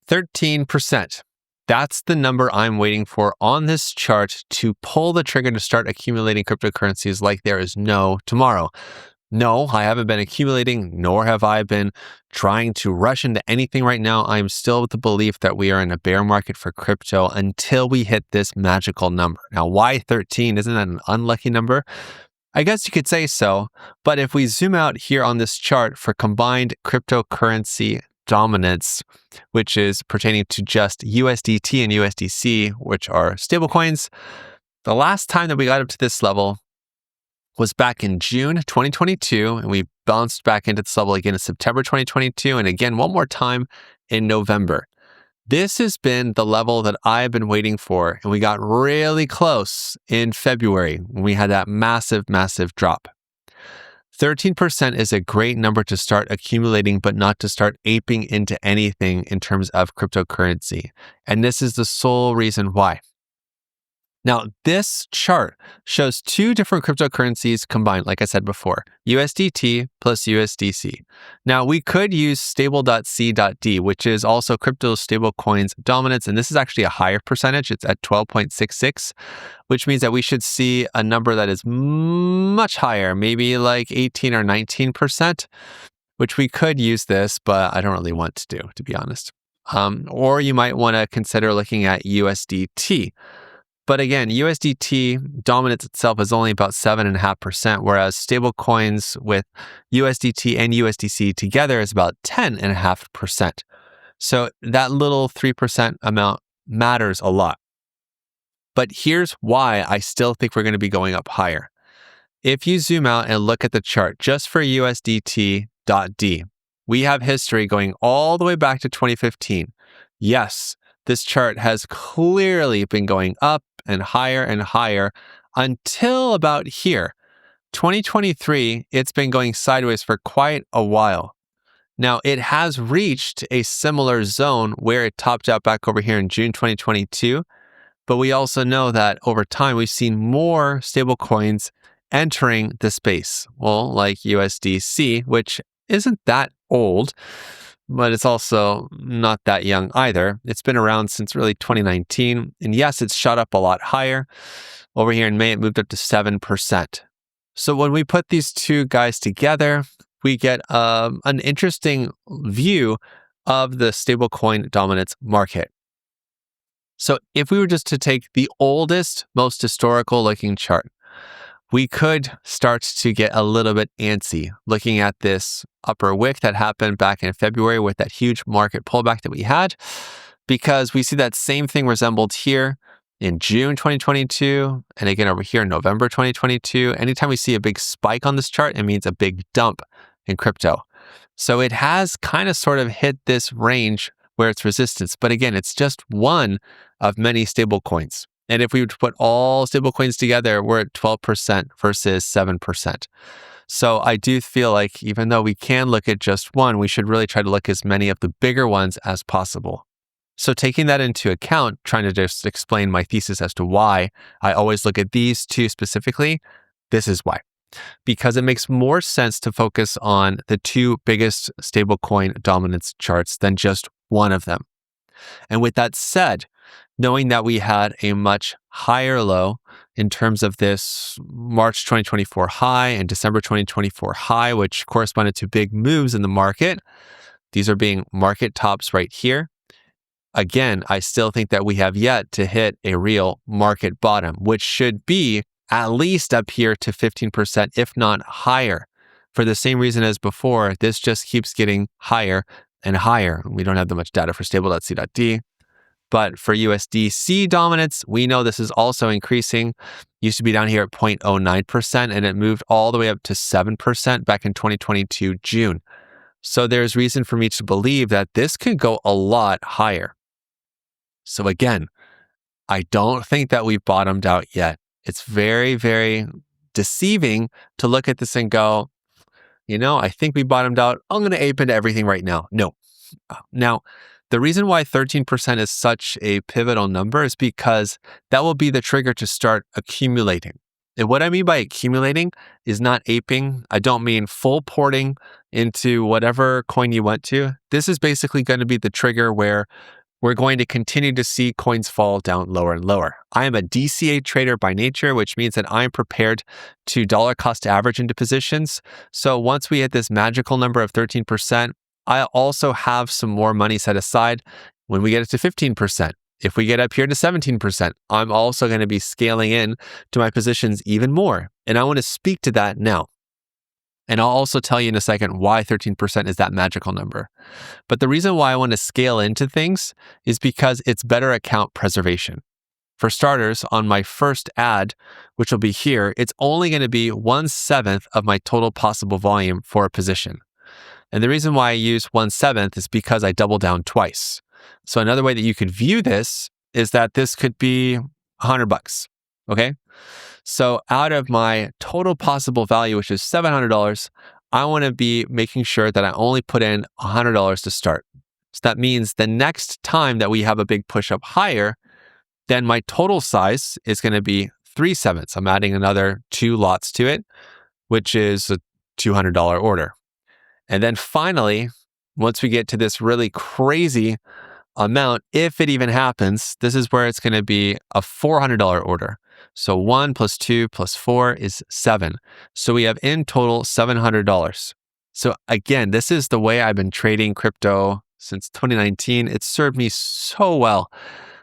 13%. That's the number I'm waiting for on this chart to pull the trigger to start accumulating cryptocurrencies like there is no tomorrow. No, I haven't been accumulating, nor have I been trying to rush into anything right now. I'm still with the belief that we are in a bear market for crypto until we hit this magical number. Now, why 13? Isn't that an unlucky number? I guess you could say so, but if we zoom out here on this chart for combined cryptocurrency dominance, which is pertaining to just USDT and USDC, which are stablecoins, the last time that we got up to this level was back in June 2022, and we bounced back into this level again in September 2022, and again one more time in November. This has been the level that I've been waiting for, and we got really close in February when we had that massive, massive drop. 13% is a great number to start accumulating, but not to start aping into anything in terms of cryptocurrency. And this is the sole reason why. Now, this chart shows two different cryptocurrencies combined, like I said before, USDT plus USDC. Now, we could use stable.c.d, which is also crypto stablecoins dominance, and this is actually a higher percentage. It's at 12.66, which means that we should see a number that is much higher, maybe like 18 or 19%, which we could use this, but I don't really want to do, to be honest. Or you might want to consider looking at USDT. But again, USDT dominance itself is only about 7.5%, whereas stablecoins with USDT and USDC together is about 10.5%. So that little 3% amount matters a lot. But here's why I still think we're going to be going up higher. If you zoom out and look at the chart just for USDT.D, we have history going all the way back to 2015. Yes, this chart has clearly been going up and higher until about here. 2023, it's been going sideways for quite a while. Now, it has reached a similar zone where it topped out back over here in June 2022, but we also know that over time, we've seen more stablecoins entering the space. Well, like USDC, which isn't that old, but it's also not that young either. It's been around since really 2019. And yes, it's shot up a lot higher. Over here in May, it moved up to 7%. So when we put these two guys together, we get an interesting view of the stablecoin dominance market. So if we were just to take the oldest, most historical looking chart, we could start to get a little bit antsy looking at this upper wick that happened back in February with that huge market pullback that we had, because we see that same thing resembled here in June 2022, and again over here in November 2022. Anytime we see a big spike on this chart, it means a big dump in crypto. So it has kind of sort of hit this range where it's resistance. But again, it's just one of many stable coins. And if we were to put all stablecoins together, we're at 12% versus 7%. So I do feel like even though we can look at just one, we should really try to look at as many of the bigger ones as possible. So taking that into account, trying to just explain my thesis as to why I always look at these two specifically, this is why. Because it makes more sense to focus on the two biggest stablecoin dominance charts than just one of them. And with that said, knowing that we had a much higher low in terms of this March 2024 high and December 2024 high, which corresponded to big moves in the market. These are being market tops right here. Again, I still think that we have yet to hit a real market bottom, which should be at least up here to 15%, if not higher. For the same reason as before, this just keeps getting higher and higher. We don't have that much data for stable.c.d. But for USDC dominance, we know this is also increasing. Used to be down here at 0.09%, and it moved all the way up to 7% back in 2022 June. So there's reason for me to believe that this could go a lot higher. So again, I don't think that we've bottomed out yet. It's very, very deceiving to look at this and go, I think we bottomed out. I'm going to ape into everything right now. No. Now, the reason why 13% is such a pivotal number is because that will be the trigger to start accumulating. And what I mean by accumulating is not aping. I don't mean full porting into whatever coin you want to. This is basically going to be the trigger where we're going to continue to see coins fall down lower and lower. I am a DCA trader by nature, which means that I'm prepared to dollar cost average into positions. So once we hit this magical number of 13%, I also have some more money set aside when we get it to 15%. If we get up here to 17%, I'm also going to be scaling in to my positions even more. And I want to speak to that now. And I'll also tell you in a second why 13% is that magical number. But the reason why I want to scale into things is because it's better account preservation. For starters, on my first ad, which will be here, it's only going to be 1/7 of my total possible volume for a position. And the reason why I use 1/7 is because I double down twice. So another way that you could view this is that this could be $100, okay? So out of my total possible value, which is $700, I want to be making sure that I only put in $100 to start. So that means the next time that we have a big push up higher, then my total size is going to be 3/7. I'm adding another 2 lots to it, which is a $200 order. And then finally, once we get to this really crazy amount, if it even happens, this is where it's going to be a $400 order. So 1 plus 2 plus 4 is 7. So we have in total $700. So again, this is the way I've been trading crypto since 2019. It's served me so well.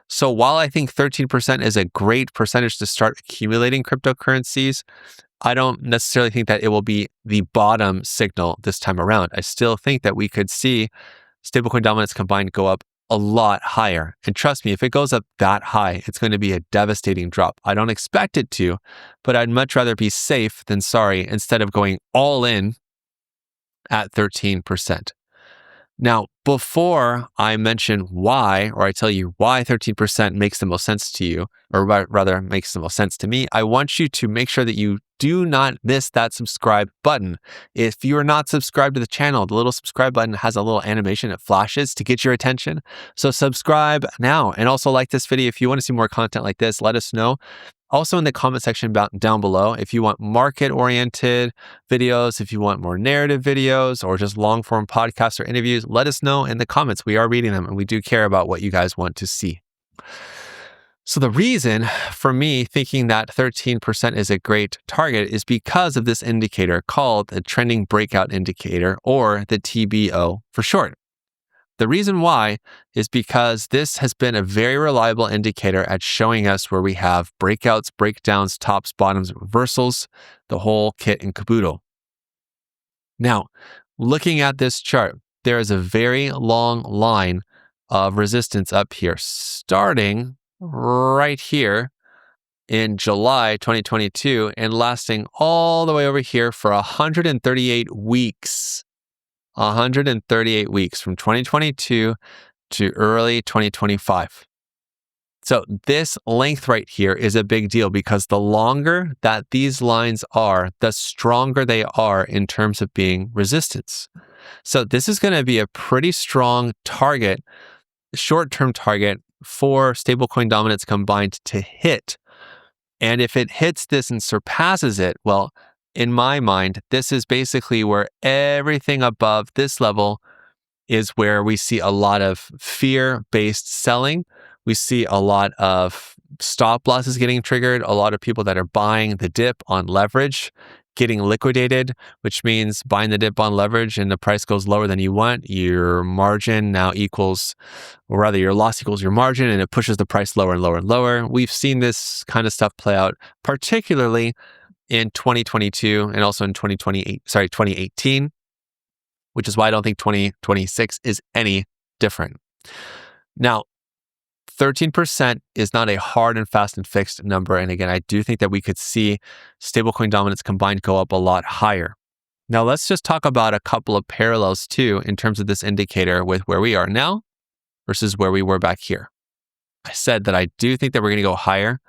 So while I think 13% is a great percentage to start accumulating cryptocurrencies, I don't necessarily think that it will be the bottom signal this time around. I still think that we could see stablecoin dominance combined go up a lot higher. And trust me, if it goes up that high, it's going to be a devastating drop. I don't expect it to, but I'd much rather be safe than sorry instead of going all in at 13%. Now, before I mention why, or I tell you why 13% makes the most sense to you, or rather makes the most sense to me, I want you to make sure that you do not miss that subscribe button. If you are not subscribed to the channel, the little subscribe button has a little animation that flashes to get your attention. So subscribe now, and also like this video. If you want to see more content like this, let us know. Also in the comment section down below, if you want market-oriented videos, if you want more narrative videos, or just long-form podcasts or interviews, let us know in the comments. We are reading them, and we do care about what you guys want to see. So the reason for me thinking that 13% is a great target is because of this indicator called the trending breakout indicator, or the TBO for short. The reason why is because this has been a very reliable indicator at showing us where we have breakouts, breakdowns, tops, bottoms, reversals, the whole kit and caboodle. Now, looking at this chart, there is a very long line of resistance up here, starting right here in July 2022 and lasting all the way over here for 138 weeks. 138 weeks from 2022 to early 2025. So this length right here is a big deal because the longer that these lines are, the stronger they are in terms of being resistance. So this is going to be a pretty strong target, short-term target for stablecoin dominance combined to hit. And if it hits this and surpasses it, well, in my mind, this is basically where everything above this level is where we see a lot of fear-based selling. We see a lot of stop losses getting triggered, a lot of people that are buying the dip on leverage getting liquidated, which means buying the dip on leverage and the price goes lower than you want, your margin now equals, or rather your loss equals your margin, and it pushes the price lower and lower and lower. We've seen this kind of stuff play out, particularly in 2022 and also in 2018, which is why I don't think 2026 is any different. Now, 13% is not a hard and fast and fixed number. And again, I do think that we could see stablecoin dominance combined go up a lot higher. Now, let's just talk about a couple of parallels too in terms of this indicator with where we are now versus where we were back here. I said that I do think that we're going to go higher.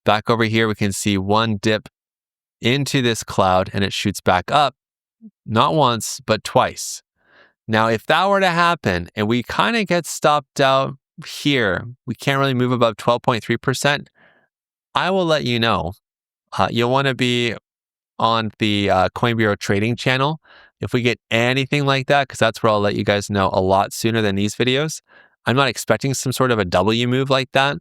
Back over here, we can see one dip into this cloud and it shoots back up, not once, but twice. Now, if that were to happen and we kind of get stopped out here, we can't really move above 12.3%, I will let you know. You'll want to be on the Coin Bureau trading channel. If we get anything like that, because that's where I'll let you guys know a lot sooner than these videos. I'm not expecting some sort of a W move like that,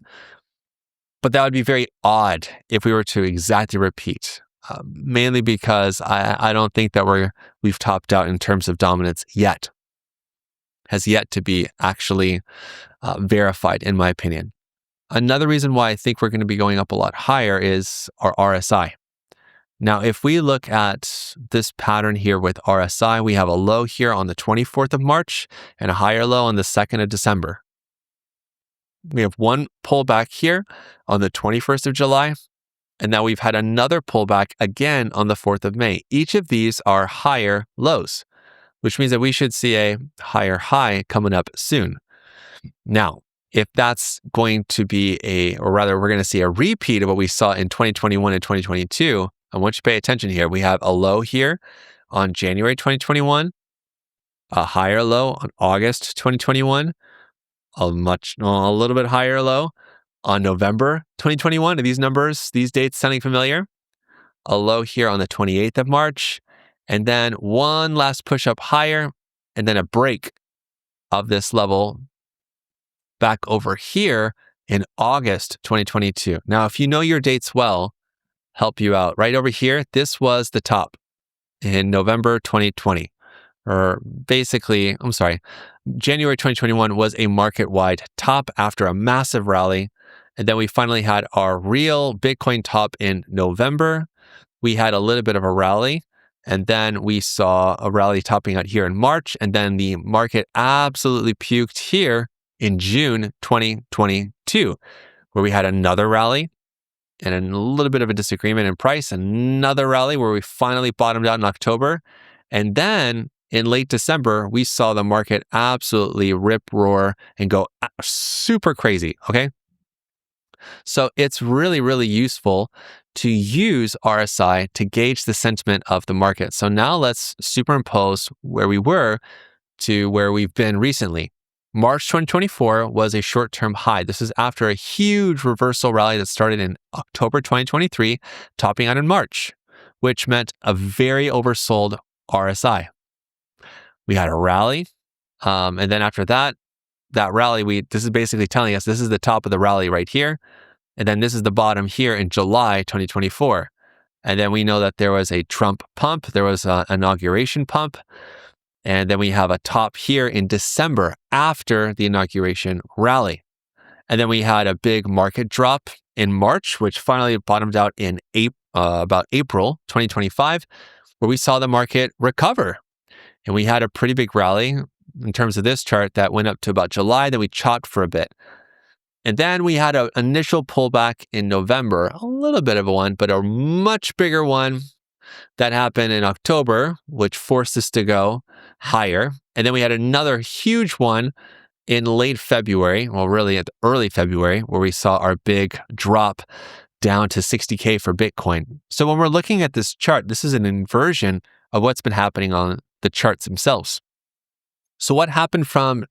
but that would be very odd if we were to exactly repeat. Mainly because I don't think that we've topped out in terms of dominance yet. Has yet to be actually verified, in my opinion. Another reason why I think we're going to be going up a lot higher is our RSI. Now, if we look at this pattern here with RSI, we have a low here on the 24th of March and a higher low on the 2nd of December. We have one pullback here on the 21st of July, and now we've had another pullback again on the 4th of May. Each of these are higher lows, which means that we should see a higher high coming up soon. Now, if that's going to be or rather, we're going to see a repeat of what we saw in 2021 and 2022, I want you to pay attention here. We have a low here on January 2021, a higher low on August 2021, a little bit higher low on November 2021. Are these numbers, these dates sounding familiar? A low here on the 28th of March, and then one last push up higher, and then a break of this level back over here in August 2022. Now, if you know your dates well, help you out. Right over here, this was the top in November 2020. Or basically, January 2021 was a market-wide top after a massive rally. And then we finally had our real Bitcoin top in November. We had a little bit of a rally. And then we saw a rally topping out here in March. And then the market absolutely puked here in June 2022, where we had another rally and a little bit of a disagreement in price, another rally where we finally bottomed out in October. And then in late December, we saw the market absolutely rip roar and go super crazy, okay? So it's really, really useful to use RSI to gauge the sentiment of the market. So now let's superimpose where we were to where we've been recently. March 2024 was a short-term high. This is after a huge reversal rally that started in October 2023, topping out in March, which meant a very oversold RSI. We had a rally, and then after that rally, this is basically telling us this is the top of the rally right here, and then this is the bottom here in July 2024. And then we know that there was a Trump pump, there was an inauguration pump, and then we have a top here in December after the inauguration rally. And then we had a big market drop in March, which finally bottomed out in about April 2025, where we saw the market recover. And we had a pretty big rally in terms of this chart that went up to about July, then we chopped for a bit. And then we had an initial pullback in November, a little bit of a one, but a much bigger one that happened in October, which forced us to go higher. And then we had another huge one in late February, well, really at early February, where we saw our big drop down to 60K for Bitcoin. So when we're looking at this chart, this is an inversion of what's been happening on the charts themselves. So what happened from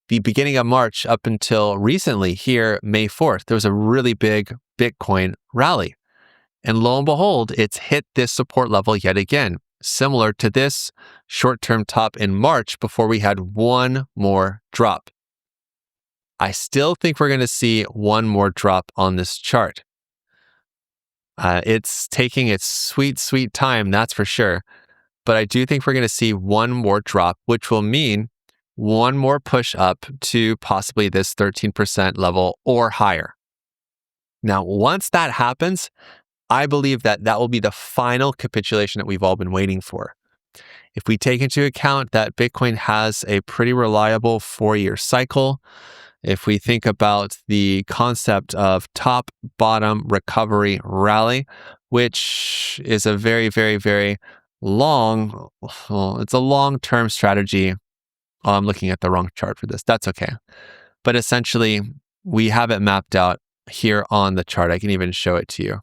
the beginning of March up until recently here, May 4th? There was a really big Bitcoin rally. And lo and behold, it's hit this support level yet again, similar to this short-term top in March before we had one more drop. I still think we're going to see one more drop on this chart. It's taking its sweet, sweet time, that's for sure. But I do think we're going to see one more drop, which will mean one more push up to possibly this 13% level or higher. Now, once that happens, I believe that will be the final capitulation that we've all been waiting for. If we take into account that Bitcoin has a pretty reliable 4-year cycle, if we think about the concept of top, bottom, recovery, rally, which is a very, very, very it's a long-term strategy. Oh, I'm looking at the wrong chart for this. That's okay. But essentially, we have it mapped out here on the chart. I can even show it to you.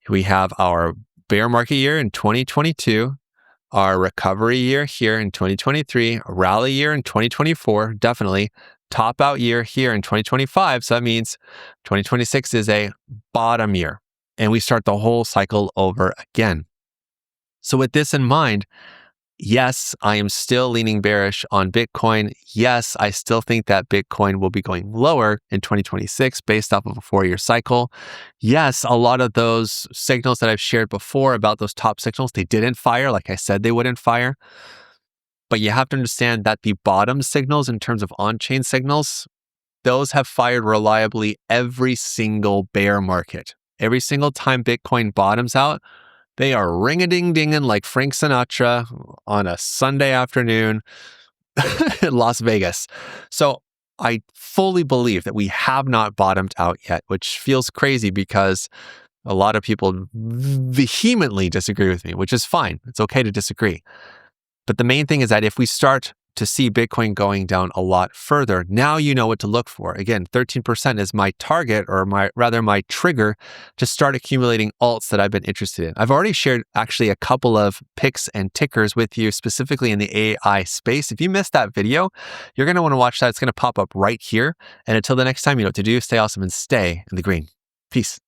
We have our bear market year in 2022, our recovery year here in 2023, a rally year in 2024, definitely, top out year here in 2025. So that means 2026 is a bottom year. and we start the whole cycle over again. So with this in mind, yes, I am still leaning bearish on Bitcoin. Yes, I still think that Bitcoin will be going lower in 2026 based off of a 4-year cycle. Yes, a lot of those signals that I've shared before about those top signals, they didn't fire like I said they wouldn't fire. But you have to understand that the bottom signals in terms of on-chain signals, those have fired reliably every single bear market. Every single time Bitcoin bottoms out, they are ring-a-ding-dinging like Frank Sinatra on a Sunday afternoon in Las Vegas. So I fully believe that we have not bottomed out yet, which feels crazy because a lot of people vehemently disagree with me, which is fine. It's okay to disagree. But the main thing is that if we start to see Bitcoin going down a lot further, now you know what to look for. Again, 13% is my target, or my trigger to start accumulating alts that I've been interested in. I've already shared actually a couple of picks and tickers with you, specifically in the AI space. If you missed that video, you're going to want to watch that. It's going to pop up right here. And until the next time, you know what to do. Stay awesome and stay in the green. Peace.